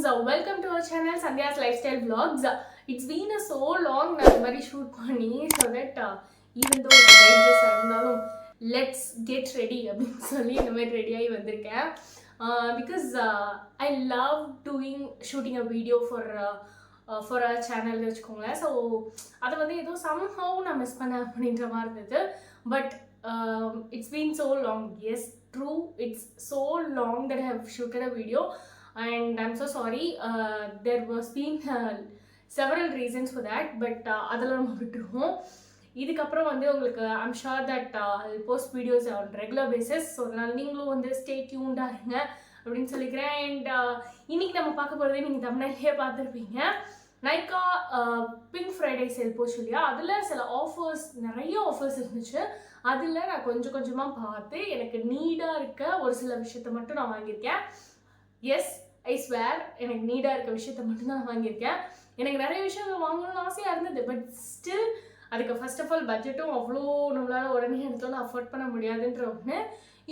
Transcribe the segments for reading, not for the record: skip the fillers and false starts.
friends, welcome to our channel Sandhya's Lifestyle Vlogs. It's been so long நான் இந்த மாதிரி shoot பண்ணி so that even though it's night dress இருந்தாலும் let's get ready அப்படின்னு சொல்லி இந்த மாதிரி ரெடியாகி வந்திருக்கேன் because I love shooting a video for a channel வச்சுக்கோங்களேன். ஸோ அதை வந்து ஏதோ somehow நான் மிஸ் பண்ணேன் அப்படின்ற மாதிரி இருந்தது. But it's been so long. Yes, true, it's so long that I have shooted a video and I'm so sorry. There was been several reasons for that, but அதெல்லாம் நம்ம விட்டுருவோம். இதுக்கப்புறம் வந்து உங்களுக்கு I'm sure that I'll post videos on regular basis. So அதனால் நீங்களும் வந்து stay tuned இருங்க அப்படின்னு சொல்லிக்கிறேன். அண்ட் இன்னைக்கு நம்ம பார்க்க போகிறதே நீங்கள் தமிழ்நாட்டிலே பார்த்துருப்பீங்க. நைக்கா பிங்க் ஃப்ரைடே சேல் போச்சு இல்லையா, அதில் சில ஆஃபர்ஸ், நிறைய ஆஃபர்ஸ் இருந்துச்சு. அதில் நான் கொஞ்சம் கொஞ்சமாக பார்த்து எனக்கு நீடாக இருக்க ஒரு சில விஷயத்த மட்டும் நான் வாங்கியிருக்கேன். எஸ், ஐ ஸ்வேர், எனக்கு நீடாக இருக்க விஷயத்த மட்டும் தான் வாங்கியிருக்கேன். எனக்கு நிறைய விஷயங்கள் வாங்கணும்னு ஆசையாக இருந்தது. பட் ஸ்டில் அதுக்கு ஃபர்ஸ்ட் ஆஃப் ஆல் பட்ஜெட்டும் அவ்வளோ நம்மளால் உடனே எடுத்தோன்னு அஃபோர்ட் பண்ண முடியாதுன்ற ஒன்று.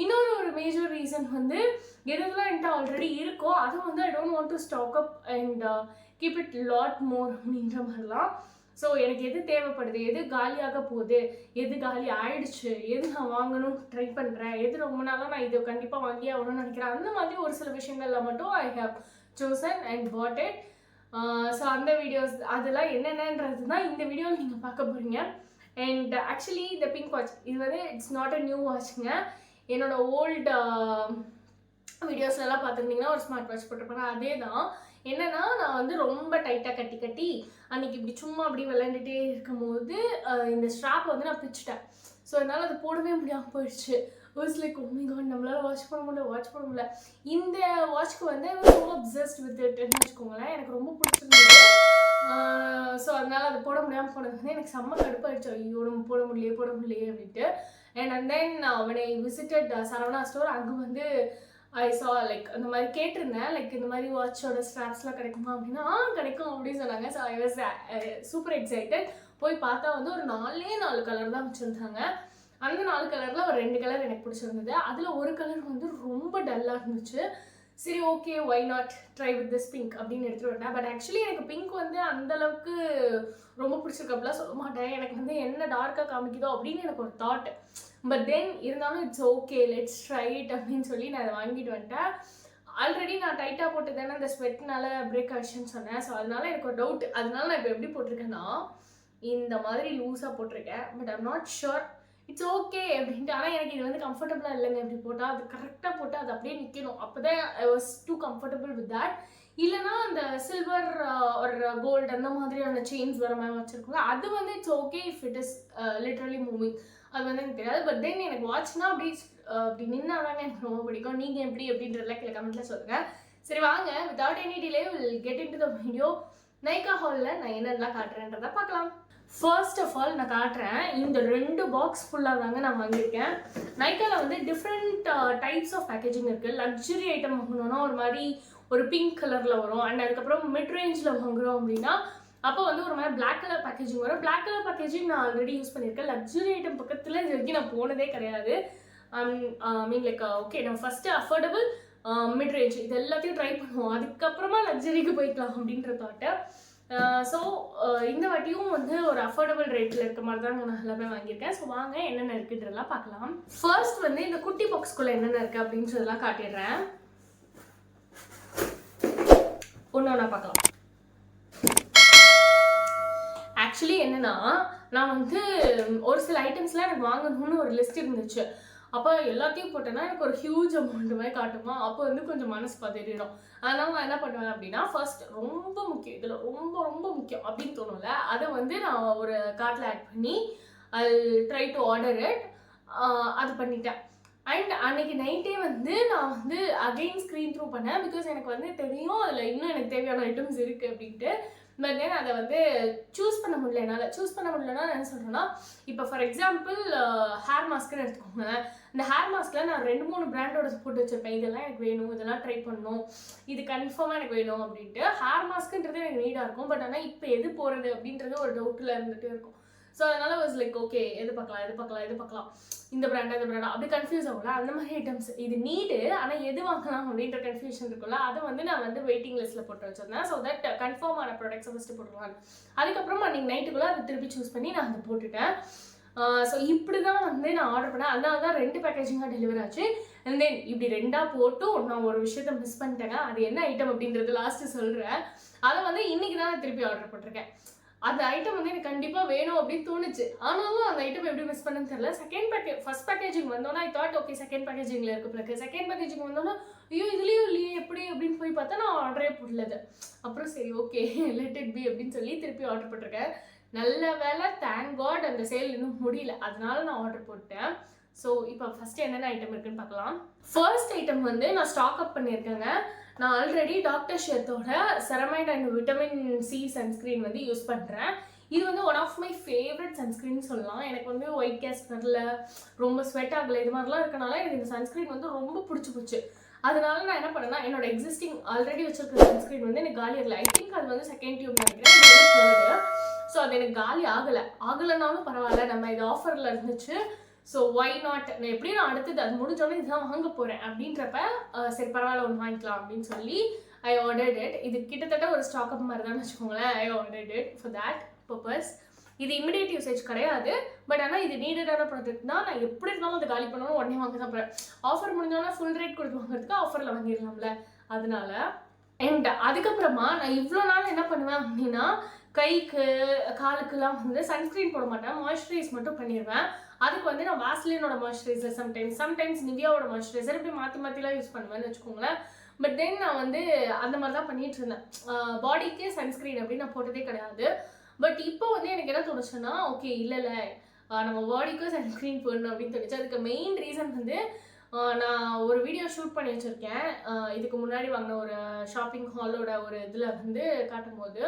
இன்னொரு மேஜர் ரீசன் வந்து எதுலாம் என்கிட்ட ஆல்ரெடி இருக்கோ அதை வந்து I don't want to stock up and keep it lot more அப்படின்ற மாதிரிலாம். ஸோ எனக்கு எது தேவைப்படுது, எது காலியாக போகுது, எது காலி ஆயிடுச்சு, எது நான் வாங்கணும்னு ட்ரை பண்ணுறேன், எது ரொம்ப நாளாக நான் இது கண்டிப்பாக வாங்கி ஆகணும்னு நினைக்கிறேன், அந்த மாதிரி ஒரு சில விஷயங்கள்ல மட்டும் I have chosen and bought it. So அந்த வீடியோஸ் அதெல்லாம் என்னென்னன்றது தான் இந்த வீடியோவில் நீங்கள் பார்க்க போகிறீங்க. அண்ட் ஆக்சுவலி இந்த பிங்க் வாட்ச் இது வந்து இட்ஸ் நாட் அ நியூ வாட்ச்ங்க. என்னோட ஓல்டு வீடியோஸ்லாம் பார்த்துருந்தீங்கன்னா ஒரு ஸ்மார்ட் வாட்ச் போட்டிருப்பேன். அதே தான். என்னன்னா, நான் வந்து ரொம்ப டைட்டாக கட்டி அன்றைக்கி இப்படி சும்மா அப்படி விளையாண்டுட்டே இருக்கும்போது இந்த ஸ்ட்ராப்பை வந்து நான் பிச்சுட்டேன். ஸோ அதனால் அது போடவே முடியாமல் போயிடுச்சு. Was like, oh my God, நம்மளால் வாட்ச் பண்ண முடியல. இந்த வாட்ச்க்கு வந்து ரொம்ப அப்சஸ்ட் வித் இட்னு வச்சுக்கோங்களேன். எனக்கு ரொம்ப பிடிச்சிருந்தது. ஸோ அதனால் அது போட முடியாமல் போனது வந்து எனக்கு செம்ம கடுப்பாயிடுச்சு. ஐயோ, நம்ம போட முடியலையே அப்படின்ட்டு. And then when I visited Saravana store, அங்கே வந்து ஐ saw லைக் அந்த மாதிரி கேட்டிருந்தேன், லைக் இந்த மாதிரி வாட்சோட ஸ்ட்ராப்ஸ்லாம் கிடைக்குமா அப்படின்னா கிடைக்கும் அப்படின்னு சொன்னாங்க. So I was super excited. போய் பார்த்தா வந்து ஒரு 4 கலர் தான் வச்சுருந்தாங்க. அந்த 4 கலரில் ஒரு 2 கலர் எனக்கு பிடிச்சிருந்தது. அதில் ஒரு கலர் வந்து ரொம்ப டல்லாக இருந்துச்சு. சரி, okay, why not try with this pink அப்படின்னு எடுத்துகிட்டு வந்தேன். பட் ஆக்சுவலி எனக்கு பிங்க் வந்து அந்தளவுக்கு ரொம்ப பிடிச்சிருக்கப்பெல்லாம் சொல்ல மாட்டேன். எனக்கு வந்து என்ன டார்க்காக காமிக்குதோ அப்படின்னு எனக்கு ஒரு தாட். பட் தென் இருந்தாலும் it's okay, let's try it அப்படின்னு சொல்லி நான் அதை வாங்கிட்டு வந்துட்டேன். ஆல்ரெடி நான் டைட்டாக போட்டு தானே அந்த ஸ்வெட்னால பிரேக் ஆகிடுச்சுன்னு சொன்னேன். ஸோ அதனால எனக்கு ஒரு டவுட். அதனால நான் இப்போ எப்படி போட்டிருக்கேன்னா இந்த மாதிரி லூஸாக போட்டிருக்கேன். But I'm not sure, it's okay அப்படின்ட்டு. ஆனால் எனக்கு இது வந்து கம்ஃபர்டபுளாக இல்லைங்க. இப்படி போட்டால் அது கரெக்டாக போட்டு அது அப்படியே நிற்கணும். அப்போ தான் I was too comfortable with that. இல்லைனா அந்த சில்வர் ஒரு கோல்டு அந்த மாதிரியான செயின்ஸ் வர மாதிரி வச்சுருக்கோங்க, அது வந்து it's okay if it is literally moving. அது வந்து எனக்கு தெரியாது. பட் தென் எனக்கு வாட்ச்னா அப்படி நின்னாதாங்க எனக்கு ரொம்ப பிடிக்கும். நீங்கள் எப்படி அப்படின்றதுலாம் கீழே கமெண்ட்டில் சொல்லுங்கள். சரி வாங்க, without any delay will get in to the video. Nykaa ஹாலில் நான் என்னென்னலாம் காட்டுறேன்றதை பார்க்கலாம். ஃபர்ஸ்ட் ஆஃப் ஆல் நான் காட்டுறேன், இந்த 2 பாக்ஸ் ஃபுல்லாக தாங்க நான் வாங்கியிருக்கேன். நைக்காவில் வந்து டிஃப்ரெண்ட் டைப்ஸ் ஆஃப் பேக்கேஜிங் இருக்குது. லக்ஸுரி ஐட்டம் வாங்கணுன்னா ஒரு மாதிரி ஒரு பிங்க் கலரில் வரும். அண்ட் அதுக்கப்புறம் மிட் ரேஞ்சில் வாங்குகிறோம் அப்படின்னா அப்போ வந்து ஒரு மாதிரி பிளாக் கலர் பேக்கேஜிங் வரும். பிளாக் கலர் பேக்கேஜிங் நான் ஆல்ரெடி யூஸ் பண்ணியிருக்கேன். லக்ஸுரி ஐட்டம் பக்கத்தில் இது வரைக்கும் நான் போனதே கிடையாது. மீன் லைக் ஓகே, நம்ம ஃபஸ்ட்டு அஃபோர்டபுள், மிட் ரேஞ்ச் இது எல்லாத்தையும் ட்ரை பண்ணுவோம், அதுக்கப்புறமா லக்ஸரிக்கு போய்க்கலாம் அப்படின்ற தாட்டை. ஸோ இந்த வாட்டியும் வந்து ஒரு அஃபோர்டபுள் ரேட்டில் இருக்க மாதிரி தான் நான் எல்லாமே வாங்கியிருக்கேன். ஸோ வாங்க என்னென்ன இருக்குன்றதெல்லாம் பார்க்கலாம். ஃபர்ஸ்ட் வந்து இந்த குட்டி பாக்ஸ்குள்ளே என்னென்ன இருக்குது அப்படின்றதெல்லாம் காட்டிடுறேன். ஒன்று பார்க்கலாம். ஆக்சுவலி என்னென்னா, நான் வந்து ஒரு சில ஐட்டம்ஸ்லாம் எனக்கு வாங்கணும்னு ஒரு லிஸ்ட் இருந்துச்சு. அப்போ எல்லாத்தையும் போட்டேன்னா எனக்கு ஒரு ஹியூஜ் அமௌண்ட் மாதிரி காட்டுமா, அப்போ வந்து கொஞ்சம் மனசு பதறிடும். அதனால் நான் என்ன பண்ணுவேன் அப்படின்னா, ஃபர்ஸ்ட் ரொம்ப முக்கியம், இதில் ரொம்ப முக்கியம் அப்படின்னு தோணும்ல, அதை வந்து நான் ஒரு கார்ட்டில் ஆட் பண்ணி I try to order it. அது பண்ணிட்டேன். அண்ட் அன்னைக்கு நைட்டே வந்து நான் வந்து அகெயின் ஸ்க்ரீன் த்ரூ பண்ணேன். பிகாஸ் எனக்கு வந்து தெரியும் அதில் இன்னும் எனக்கு தேவையான ஐட்டம்ஸ் இருக்குது அப்படின்ட்டு. பட் தென் அதை வந்து சூஸ் பண்ண முடியல. என்னால் சூஸ் பண்ண முடியலன்னா என்ன சொல்கிறேன்னா, இப்போ ஃபார் எக்ஸாம்பிள் ஹேர் மாஸ்க்குன்னு எடுத்துக்கோங்க. இந்த ஹேர் மாஸ்கில் நான் 2-3 பிராண்டோட போட்டு வச்சுருப்பேன். இதெல்லாம் எனக்கு வேணும், இதெல்லாம் ட்ரை பண்ணணும், இது கன்ஃபார்மாக எனக்கு வேணும் அப்படின்ட்டு. ஹேர் மாஸ்க்குன்றது எனக்கு நீடாக இருக்கும். பட் ஆனால் இப்போ எது போகிறது அப்படின்றது ஒரு டவுட்டில் இருந்துகிட்டே இருக்கும். ஸோ அதனால வாஸ் லைக் ஓகே எது பார்க்கலாம் இந்த பிராண்டா அப்படி கன்ஃபியூஸ் ஆகும்ல, அந்த மாதிரி ஐட்டம்ஸ் இது நீடு ஆனால் எது வாங்கலாம் அப்படின்ற கன்ஃபியூஷன் இருக்கும்ல, அதை வந்து நான் வந்து வெயிட்டிங் லிஸ்ட்டில் போட்டு வச்சிருந்தேன். ஸோ தட் கன்ஃபார்ம் ஆன ப்ராடக்ட்ஸை ஃபஸ்ட்டு போட்டுருவாங்க. அதுக்கப்புறம் அன்றைக்கி நைட்டுக்குள்ளே அதை திருப்பி சூஸ் பண்ணி நான் அதை போட்டுட்டேன். ஸோ இப்படி தான் வந்து நான் ஆர்டர் பண்ணேன். அதனால தான் 2 பேக்கேஜிங்காக டெலிவரி ஆச்சு. அண்ட் தென் இப்படி 2ஆக போட்டும் நான் ஒரு விஷயத்த மிஸ் பண்ணிட்டேங்க. அது என்ன ஐட்டம் அப்படின்றது லாஸ்ட்டு சொல்கிறேன். அதை வந்து இன்றைக்கி தான் நான் திருப்பி ஆர்டர் போட்டிருக்கேன். அந்த ஐட்டம் வந்து எனக்கு கண்டிப்பாக வேணும் அப்படின்னு தோணுச்சு. ஆனாலும் அந்த ஐட்டம் எப்படி மிஸ் பண்ணன்னு தெரியல. ஃபர்ஸ்ட் பேக்கேஜிங் வந்தோன்னா ஐ தாட் ஓகே செகண்ட் பேக்கேஜிங்கில் இருக்கு பிறகு. செகண்ட் பேக்கேஜிங் வந்தோன்னா ஐயோ இதுலேயும் இல்லையே எப்படி அப்படின்னு போய் பார்த்தா நான் ஆர்டரே போடலது. அப்புறம் சரி ஓகே லெட் இட் பி அப்படின்னு சொல்லி திருப்பி ஆர்டர் போட்டிருக்கேன். நல்ல வேலை, தேங்க் காட் அந்த சேல் இன்னும் முடியல, அதனால நான் ஆர்டர் போட்டேன். ஸோ இப்போ ஃபஸ்ட்டு என்னென்ன ஐட்டம் இருக்குன்னு பார்க்கலாம். ஃபர்ஸ்ட் ஐட்டம் வந்து நான் ஸ்டாக் அப் பண்ணியிருக்கேங்க. நான் ஆல்ரெடி டாக்டர் ஷெர்த்தோட ceramide and vitamin C sunscreen வந்து யூஸ் பண்ணுறேன். இது வந்து one of my favourite sunscreen சொல்லலாம். எனக்கு வந்து ஒயிட் கேஸ்ட் வரல, ரொம்ப ஸ்வெட் ஆகலை, இது மாதிரிலாம் இருக்கனால எனக்கு இந்த சன்ஸ்க்ரீன் வந்து ரொம்ப பிடிச்சி போச்சு. அதனால நான் என்ன பண்ணேன்னா என்னோட எக்ஸிஸ்டிங் ஆல்ரெடி வச்சிருக்கிற சன்ஸ்க்ரீன் வந்து எனக்கு காலி ஆகலை. ஐ திங்க் அது வந்து செகண்ட் டியூப் நினைக்கிறேன். ஸோ அது எனக்கு காலி ஆகலைனாலும் பரவாயில்ல, நம்ம இது ஆஃபரில் இருந்துச்சு, ஸோ ஒய் நாட், நான் எப்படியும் நான் அடுத்தது அது முடிஞ்சோடனே இதுதான் வாங்க போகிறேன் அப்படின்றப்ப சரி பரவாயில்ல ஒன்று வாங்கிக்கலாம் அப்படின்னு சொல்லி ஐ ஆர்டர்ட் இட். இது கிட்டத்தட்ட ஒரு ஸ்டாக் அப் மாதிரி தான் வச்சுக்கோங்களேன். I ordered it for that purpose. இது இமிடியேட் யூசேஜ் கிடையாது, பட் ஆனால் இது நீடடான ப்ராடக்ட் தான். நான் எப்படி இருந்தாலும் அதை காலி பண்ணணும், உடனே வாங்க தான் போகிறேன். ஆஃபர் முடிஞ்சோன்னா ஃபுல் ரேட் கொடுத்து வாங்குறதுக்கு ஆஃபரில் வாங்கிடலாம்ல, அதனால. அண்ட் அதுக்கப்புறமா நான் இவ்வளோ நாள் என்ன பண்ணுவேன் அப்படின்னா கைக்கு காலுக்குலாம் வந்து சன்ஸ்க்ரீன் போட மாட்டேன், மாய்ஸ்சரைஸ் மட்டும் பண்ணிடுவேன். அதுக்கு வந்து நான் வாஸ்லினோட மாய்ஸ்சரைசர் சம்டைம்ஸ் நிவியாவோட மாய்ஸ்சரைசர் இப்படி மாற்றிலாம் யூஸ் பண்ணுவேன்னு வச்சுக்கோங்களேன். பட் தென் நான் வந்து அந்த மாதிரி தான் பண்ணிட்டு இருந்தேன். பாடிக்கே சன்ஸ்க்ரீன் அப்படின்னு நான் போட்டதே கிடையாது. பட் இப்போ வந்து எனக்கு என்ன தோணுச்சுன்னா ஓகே இல்லை நம்ம பாடிக்கும் சன்ஸ்க்ரீன் போடணும் அப்படின்னு தோணுச்சு. அதுக்கு மெயின் ரீசன் வந்து நான் ஒரு வீடியோ ஷூட் பண்ணி வச்சுருக்கேன். இதுக்கு முன்னாடி வாங்கின ஒரு ஷாப்பிங் ஹாலோட ஒரு இதில் வந்து காட்டும்போது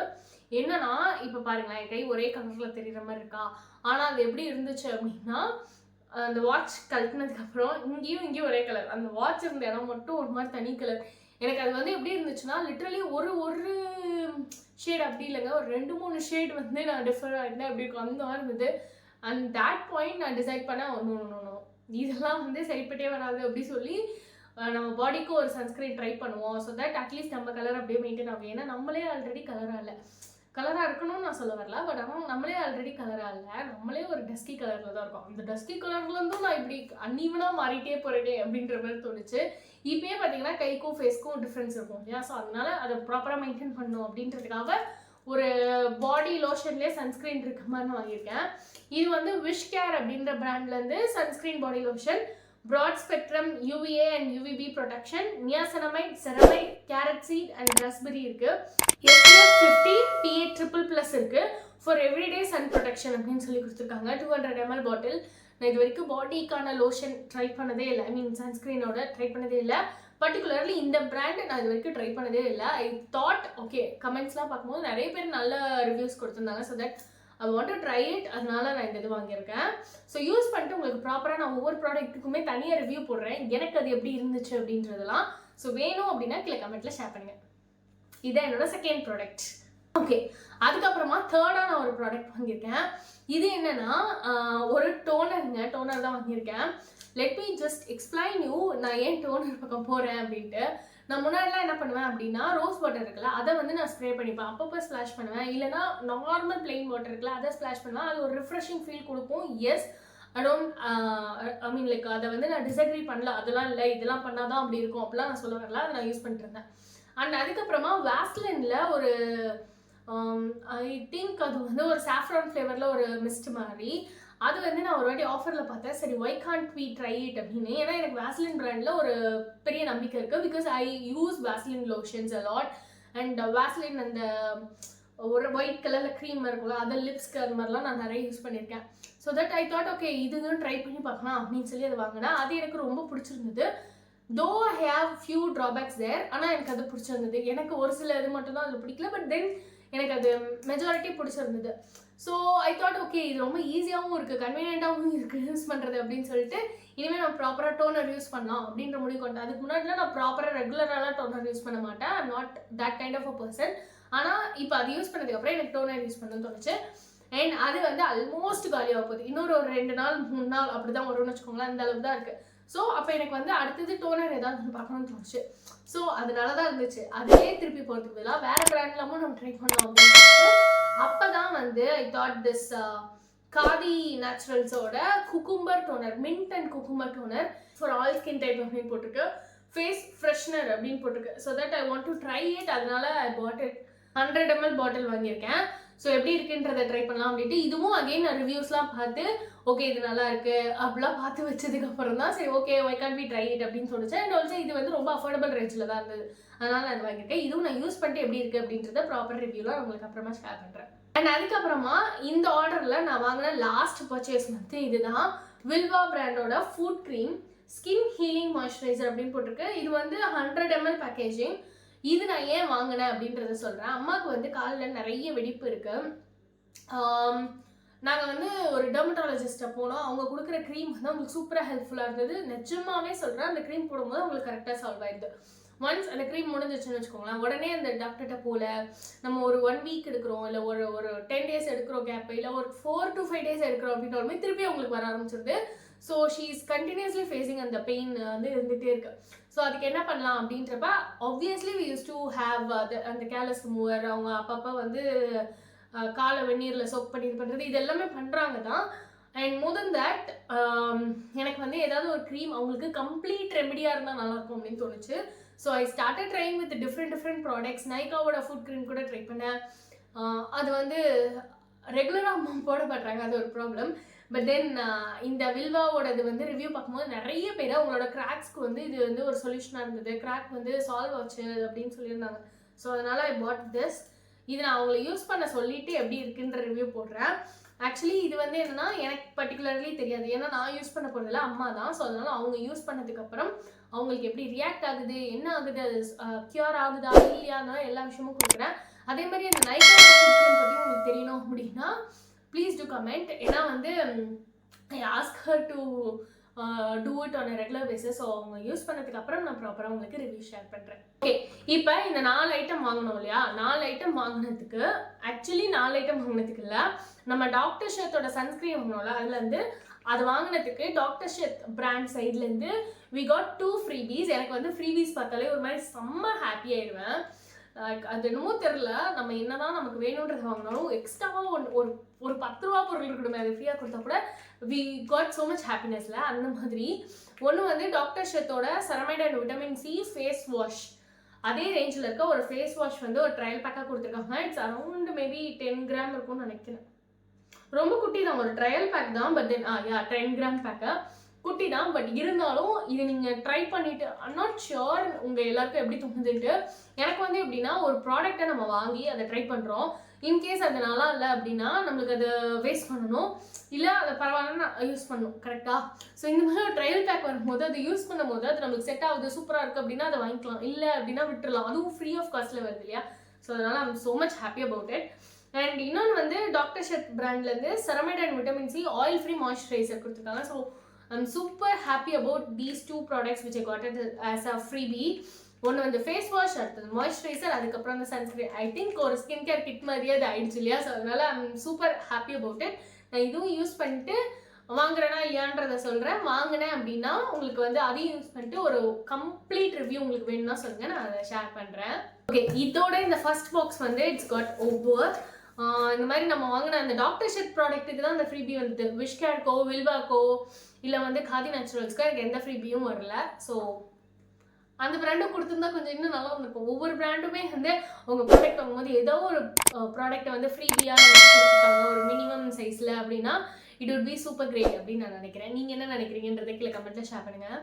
என்னன்னா இப்போ பாருங்களேன், என் கை ஒரே கலரில் தெரிகிற மாதிரி இருக்கா. ஆனால் அது எப்படி இருந்துச்சு அப்படின்னா அந்த வாட்ச் கழட்டினதுக்கப்புறம் இங்கேயும் ஒரே கலர், அந்த வாட்ச் இருந்த இடம் மட்டும் ஒரு மாதிரி தனி கலர். எனக்கு அது வந்து எப்படி இருந்துச்சுன்னா லிட்ரலி ஒரு ஷேட் அப்படி இல்லைங்க, ஒரு 2-3 ஷேட் வந்து நான் டிஃபர் ஆகிட்டேன் அப்படி இருக்கும், அந்த மாதிரி இருந்தது. அண்ட் தேட் பாயிண்ட் நான் டிசைட் பண்ணேன் ஒன்று இதெல்லாம் வந்து சரிப்பட்டே வராது அப்படி சொல்லி நம்ம பாடிக்கு ஒரு சன்ஸ்க்ரீன் ட்ரை பண்ணுவோம். ஸோ தட் அட்லீஸ்ட் நம்ம கலர் அப்படியே மெயின்டைன் ஆகும். ஏன்னா நம்மளே ஆல்ரெடி கலராக இருக்கணும்னு நான் சொல்ல வரல, பட் ஆனால் நம்மளே ஆல்ரெடி கலராக இல்லை, நம்மளே ஒரு டஸ்கி கலரில் தான் இருக்கும். அந்த டஸ்கி கலர்லேருந்தும் நான் இப்படி அன்ஈவனாக மாறிட்டே போகிறேனே அப்படின்ற மாதிரி தோணுச்சு. இப்போயே பார்த்தீங்கன்னா கைக்கும் ஃபேஸ்க்கும் டிஃப்ரென்ஸ் இருக்கும் இல்லையா. ஸோ அதனால அதை ப்ராப்பராக மெயின்டைன் பண்ணணும் அப்படின்றதுக்காக ஒரு பாடி லோஷன்லேயே சன்ஸ்க்ரீன் இருக்க மாதிரி நான் வாங்கியிருக்கேன். இது வந்து விஷ் கேர் அப்படின்ற பிராண்ட்லேருந்து sunscreen body lotion, broad spectrum UVA and UVB protection, niacinamide, ceramide, carrot seed and raspberry இருக்குது. SPF 50 PA++ இருக்குது. ஃபார் எவ்ரிடே சன் ப்ரொடெக்ஷன் அப்படின்னு சொல்லி கொடுத்துருக்காங்க. 200 ml பாட்டில். நான் இது வரைக்கும் பாடிக்கான லோஷன் ட்ரை பண்ணதே இல்லை, ஐ மீன் சன்ஸ்க்ரீனோட ட்ரை பண்ணதே இல்லை. பர்டிகுலர்லி இந்த பிராண்ட் நான் இது வரைக்கும் ட்ரை பண்ணதே இல்லை. ஐ தாட் ஓகே கமெண்ட்ஸ்லாம் பார்க்கும்போது நிறைய பேர் நல்ல ரிவ்யூஸ் கொடுத்துருந்தாங்க. So that I want to try it, அதனால நான் இந்த இது வாங்கியிருக்கேன். ஸோ யூஸ் பண்ணிட்டு உங்களுக்கு ப்ராப்பராக நான் ஒவ்வொரு ப்ராடக்ட்டுக்குமே தனியாக ரிவ்யூ போடுறேன், எனக்கு அது எப்படி இருந்துச்சு அப்படின்றதெல்லாம். ஸோ வேணும் அப்படின்னா கீழே கமெண்ட்டில் ஷேர் பண்ணுங்கள். இதான் என்னோட செகண்ட் ப்ராடக்ட். ஓகே, அதுக்கப்புறமா தேர்டாக நான் ஒரு ப்ராடக்ட் வாங்கியிருக்கேன். இது என்னன்னா ஒரு டோனர் தான் வாங்கியிருக்கேன். Let me just explain you நான் ஏன் டோனர் பக்கம் போகிறேன் அப்படின்ட்டு. நான் முன்னாடிலாம் என்ன பண்ணுவேன் அப்படின்னா ரோஸ் வாட்டர் இருக்குல்ல அதை வந்து நான் ஸ்ப்ரே பண்ணிப்பேன், அப்பப்போ ஸ்ப்ளாஷ் பண்ணுவேன். இல்லைனா நார்மல் பிளெயின் வாட்டர் இருக்குல்ல அதை ஸ்ப்ளாஷ் பண்ணுவேன். அது ஒரு ரிஃப்ரெஷிங் ஃபீல் கொடுக்கும். எஸ், ஐ மீன் லைக் அதை வந்து நான் டிஸ்அக்ரி பண்ணல, அதெல்லாம் இல்லை இதெல்லாம் பண்ணாதான் அப்படி இருக்கும் அப்படிலாம் நான் சொல்ல வரல, அதை நான் யூஸ் பண்ணிட்டு இருந்தேன். அண்ட் அதுக்கப்புறமா வாஸ்லினில் ஒரு ஐ திங்க் அது வந்து ஒரு சாஃப்ரான் ஃப்ளேவரில் ஒரு மிஸ்ட் மாதிரி, அது வந்து நான் ஒரு வாட்டி ஆஃபரில் பார்த்தேன். சரி why can't we try it அப்படின்னு. ஏன்னா எனக்கு வாஸ்லின் பிராண்டில் ஒரு பெரிய நம்பிக்கை இருக்குது. Because I use Vaseline lotions a lot. And Vaseline அந்த ஒரு ஒயிட் கலரில் க்ரீம் இருக்கும்ல அதை லிப்ஸ்க்கு அது மாதிரிலாம் நான் நிறைய யூஸ் பண்ணியிருக்கேன். So that I thought okay இதுவும் ட்ரை பண்ணி பார்க்கலாம் அப்படின்னு சொல்லி அதை வாங்கினேன். அது எனக்கு ரொம்ப பிடிச்சிருந்தது. தோ ஐ ஹேவ் ஃபியூ ட்ராபேக்ஸ் தேர், ஆனால் எனக்கு அது பிடிச்சிருந்தது. எனக்கு ஒரு சில இது மட்டும் தான் அது பிடிக்கல, பட் தென் எனக்கு அது மெஜாரிட்டி பிடிச்சிருந்தது. ஸோ ஐ தாட் ஓகே இது ரொம்ப ஈஸியாகவும் இருக்குது, கன்வீனியண்ட்டாகவும் இருக்குது யூஸ் பண்ணுறது அப்படின்னு சொல்லிட்டு இனிமேல் நான் ப்ராப்பராக டோனர் யூஸ் பண்ணலாம் அப்படின்ற முடிவு கொண்டேன். அதுக்கு முன்னாடிலாம் நான் ப்ராப்பராக ரெகுலராலாம் டோனர் யூஸ் பண்ண மாட்டேன். I'm not that kind of a person. ஆனால் இப்போ அது யூஸ் பண்ணதுக்கப்புறம் எனக்கு டோனர் யூஸ் பண்ணணும்னு தோணுச்சு. அண்ட் அது வந்து ஆல்மோஸ்ட் காலியாக போகுது. இன்னொரு ஒரு 2 நாள் 3 நாள் அப்படி தான் வரும்னு வச்சுக்கோங்களேன். அந்த அளவுக்கு தான் இருக்குது. ஸோ அப்போ எனக்கு வந்து அடுத்தது டோனர் ஏதாவது பார்க்கணும்னு தோணுச்சு. ஸோ அதனால தான் இருந்துச்சு. அதே திருப்பி போகிறதுக்கு பதிலாக வேறு பிராண்ட்லாமும் நம்ம ட்ரை பண்ணலாம் அப்படின்னு அப்போ தான் வந்து ஐ தாட் திஸ் காதி நேச்சுரல்ஸோட cucumber toner, mint and cucumber toner for all skin type அப்படின்னு போட்டிருக்கு. ஃபேஸ் ஃப்ரெஷ்னர் அப்படின்னு போட்டிருக்கு. So that I want to try it. அதனால ஐ பாட் இட். 100 ml பாட்டில் வாங்கியிருக்கேன். ஸோ எப்படி இருக்குன்றதை ட்ரை பண்ணலாம் அப்படின்ட்டு இதுவும் அகெயின் நான் ரிவ்யூஸ்லாம் பார்த்து ஓகே இது நல்லா இருக்கு அப்படிலாம் பார்த்து வச்சதுக்கு அப்புறம் தான் சரி okay why can't be try it அப்படின்னு சொல்லிச்சு. அண்ட் ஆல்சோ இது வந்து ரொம்ப அஃபோர்டபுள் ரேஞ்சில் தான் இருந்தது. அதனால நான் வாங்கியிருக்கேன். இதுவும் நான் யூஸ் பண்ணிட்டு எப்படி இருக்கு அப்படின்றத ப்ராப்பர் ரிவ்யூலாம் உங்களுக்கு அப்புறமா ஷேர் பண்ணுறேன். அண்ட் அதுக்கப்புறமா இந்த ஆர்டரில் நான் வாங்கின லாஸ்ட் பர்ச்சேஸ் வந்து இதுதான். வில்வா பிராண்டோட foot cream skin healing moisturiser அப்படின்னு போட்டிருக்கு. இது வந்து 100 ml பேக்கேஜிங். இது நான் ஏன் வாங்கினேன் அப்படின்றத சொல்கிறேன். அம்மாவுக்கு வந்து காலில் நிறைய வெடிப்பு இருக்குது. நாங்கள் வந்து ஒரு டெர்மட்டாலஜிஸ்ட்டை போனோம். அவங்க கொடுக்குற க்ரீம் வந்து அவங்களுக்கு சூப்பராக ஹெல்ப்ஃபுல்லாக இருந்தது. நிஜமாவே சொல்கிறேன், அந்த க்ரீம் போடும்போது அவங்களுக்கு கரெக்டாக சால்வ் ஆயிடுது. ஒன்ஸ் அந்த க்ரீம் முடிஞ்சிச்சுன்னு வச்சுக்கோங்களேன், உடனே அந்த டாக்டர்கிட்ட போல நம்ம ஒரு 1 வீக் எடுக்கிறோம், இல்லை ஒரு 10 days எடுக்கிறோம் கேப், இல்லை ஒரு 4 to 5 days எடுக்கிறோம் அப்படின்னாலுமே திருப்பி அவங்களுக்கு வர ஆரம்பிச்சிருது. So she is continuously facing அந்த பெயின் வந்து இருந்துகிட்டே இருக்கு. ஸோ அதுக்கு என்ன பண்ணலாம் அப்படின்றப்ப obviously we use to have அந்த கேர்லெஸ் ரிமூவர். அவங்க அப்பப்போ வந்து காலை வெந்நீரில் சோக் பண்ணி இது பண்ணுறது இது எல்லாமே பண்ணுறாங்க தான். அண்ட் மோர் தென் தட் எனக்கு வந்து ஏதாவது ஒரு க்ரீம் அவங்களுக்கு கம்ப்ளீட் ரெமெடியாக இருந்தால் நல்லாயிருக்கும் அப்படின்னு தோணுச்சு. So I started trying with different products. நைக்காவோட ஃபுட் க்ரீம் கூட ட்ரை பண்ணேன். அது வந்து ரெகுலராக போட மாட்டாங்க, அது ஒரு ப்ராப்ளம். பட் தென் இந்த வில்வாவோடது வந்து ரிவ்யூ பார்க்கும்போது நிறைய பேர் அவங்களோட கிராக்ஸ்க்கு வந்து இது வந்து ஒரு சொல்யூஷனாக இருந்தது, கிராக் வந்து சால்வ் ஆச்சு அப்படின்னு சொல்லியிருந்தாங்க. ஸோ அதனால் ஐ பாட் திஸ். இது நான் அவங்களை யூஸ் பண்ண சொல்லிவிட்டு எப்படி இருக்குன்ற ரிவ்யூ போடுறேன். ஆக்சுவலி இது வந்து என்னென்னா எனக்கு பர்டிகுலர்லி தெரியாது, ஏன்னா நான் யூஸ் பண்ண போகிறதில்ல, அம்மா தான். ஸோ அதனால் அவங்க யூஸ் பண்ணதுக்கப்புறம் அவங்களுக்கு எப்படி ரியாக்ட் ஆகுது, என்ன ஆகுது, அது க்யூர் ஆகுதா இல்லையான்னு எல்லா விஷயமும் கொடுக்குறேன். அதே மாதிரி அந்த நைக்கா பற்றி உங்களுக்கு தெரியணும் அப்படின்னா ப்ளீஸ் டூ கமெண்ட். ஏன்னா வந்து I ask her to do it on a regular basis. So அவங்க யூஸ் பண்ணதுக்கு அப்புறம் நான் ப்ராப்பராக உங்களுக்கு ரிவ்யூ ஷேர் பண்ணுறேன். ஓகே, இப்போ இந்த 4 ஐட்டம் வாங்கணும் இல்லையா? 4 ஐட்டம் வாங்கினதுக்கு ஆக்சுவலி 4 ஐட்டம் வாங்கினதுக்கு இல்லை, நம்ம டாக்டர் ஷெத்தோட சன்ஸ்க்ரீன் வாங்கணும்ல, அதுலேருந்து அது வாங்கினதுக்கு டாக்டர் ஷெத் பிராண்ட் சைட்லேருந்து வி காட் 2 freebies. எனக்கு வந்து ஃப்ரீபீஸ் பார்த்தாலே ஒரு மாதிரி செம்ம ஹாப்பி ஆயிடுவேன். அது என்னமோ தெரில, நம்ம என்னதான் நமக்கு வேணுன்றதை வாங்கினாலும் எக்ஸ்ட்ராவாக ஒரு 10 ரூபா பொருள் இருக்கணுமே, அது ஃப்ரீயாக கொடுத்தா கூட வி காட் ஸோ மச் ஹாப்பினஸ்ல. அந்த மாதிரி ஒன்று வந்து டாக்டர் ஷெத்தோட ceramide and vitamin C face wash. அதே ரேஞ்சில் இருக்க ஒரு ஃபேஸ் வாஷ் வந்து ஒரு ட்ரையல் பேக்காக கொடுத்துருக்காங்க. இட்ஸ் அரௌண்ட் மேபி 10 grams இருக்கும்னு நினைக்கிறேன். ரொம்ப குட்டி தான், ஒரு ட்ரையல் பேக் தான். பட் தென் 10 gram பேக்கை குட்டி தான். பட் இருந்தாலும் இது நீங்கள் ட்ரை பண்ணிவிட்டு ஐம் நாட் ஷுர் உங்கள் எல்லாருக்கும் எப்படி தோணுதுன்ட்டு. எனக்கு வந்து எப்படின்னா, ஒரு ப்ராடக்டை நம்ம வாங்கி அதை ட்ரை பண்ணுறோம், இன்கேஸ் அது நல்லா இல்லை அப்படின்னா நம்மளுக்கு அதை வேஸ்ட் பண்ணணும், இல்லை அதை பரவாயில்லன்னு யூஸ் பண்ணணும், கரெக்டாக? ஸோ இந்த மாதிரி ஒரு ட்ரையல் பேக் வரும்போது அது யூஸ் பண்ணும்போது அது நம்மளுக்கு செட் ஆகுது, சூப்பராக இருக்குது அப்படின்னா அதை வாங்கிக்கலாம், இல்லை அப்படின்னா விட்டுடலாம். அதுவும் ஃப்ரீ ஆஃப் காஸ்ட்டில் வருது இல்லையா? ஸோ அதனால் I'm so much happy about it. And இன்னொன்று வந்து டாக்டர் ஷெத் பிராண்ட்லேருந்து ceramide and vitamin C oil free moisturiser கொடுத்துருக்காங்க. So I'm super happy about these 2 products which I got it as a freebie. ஒன்று வந்து face wash, அடுத்தது moisturiser, அதுக்கப்புறம் அந்த sunscreen. I think ஒரு ஸ்கின் கேர் கிட் மாதிரியே அது ஆயிடுச்சு இல்லையா? ஸோ அதனால I'm super happy about it. நான் இதுவும் யூஸ் பண்ணிட்டு வாங்குறேன்னா இல்லையான்றதை சொல்கிறேன். வாங்கினேன் அப்படின்னா உங்களுக்கு வந்து அதையும் யூஸ் பண்ணிட்டு ஒரு கம்ப்ளீட் ரிவ்யூ உங்களுக்கு வேணும்னா சொல்லுங்கள், நான் அதை ஷேர் பண்ணுறேன். ஓகே, இதோட இந்த ஃபர்ஸ்ட் பாக்ஸ் வந்து இட்ஸ் காட் ஓவர். இந்த மாதிரி நம்ம வாங்கின அந்த டாக்டர் ஷெட் ப்ராடக்ட்டுக்கு தான் அந்த ஃப்ரீபி வந்து விஷ்கேர்க்கோ வில்வாக்கோ இல்லை வந்து காதி நேச்சுரல்ஸ்க்கோ எனக்கு எந்த ஃப்ரீபியும் வரல. ஸோ அந்த பிராண்டும் கொடுத்துருந்தா கொஞ்சம் இன்னும் நல்லா இருந்திருக்கும். ஒவ்வொரு பிராண்டுமே வந்து உங்கள் ப்ராடக்ட் வாங்கும்போது ஏதோ ஒரு ப்ராடக்ட்டை வந்து ஃப்ரீபியாக கொடுத்துருக்காங்க ஒரு மினிமம் சைஸில் அப்படின்னா it would be super great அப்படின்னு நான் நினைக்கிறேன். நீங்கள் என்ன நினைக்கிறீங்கன்றதை கீழே கமெண்ட்டில் ஷேர் பண்ணுங்கள்.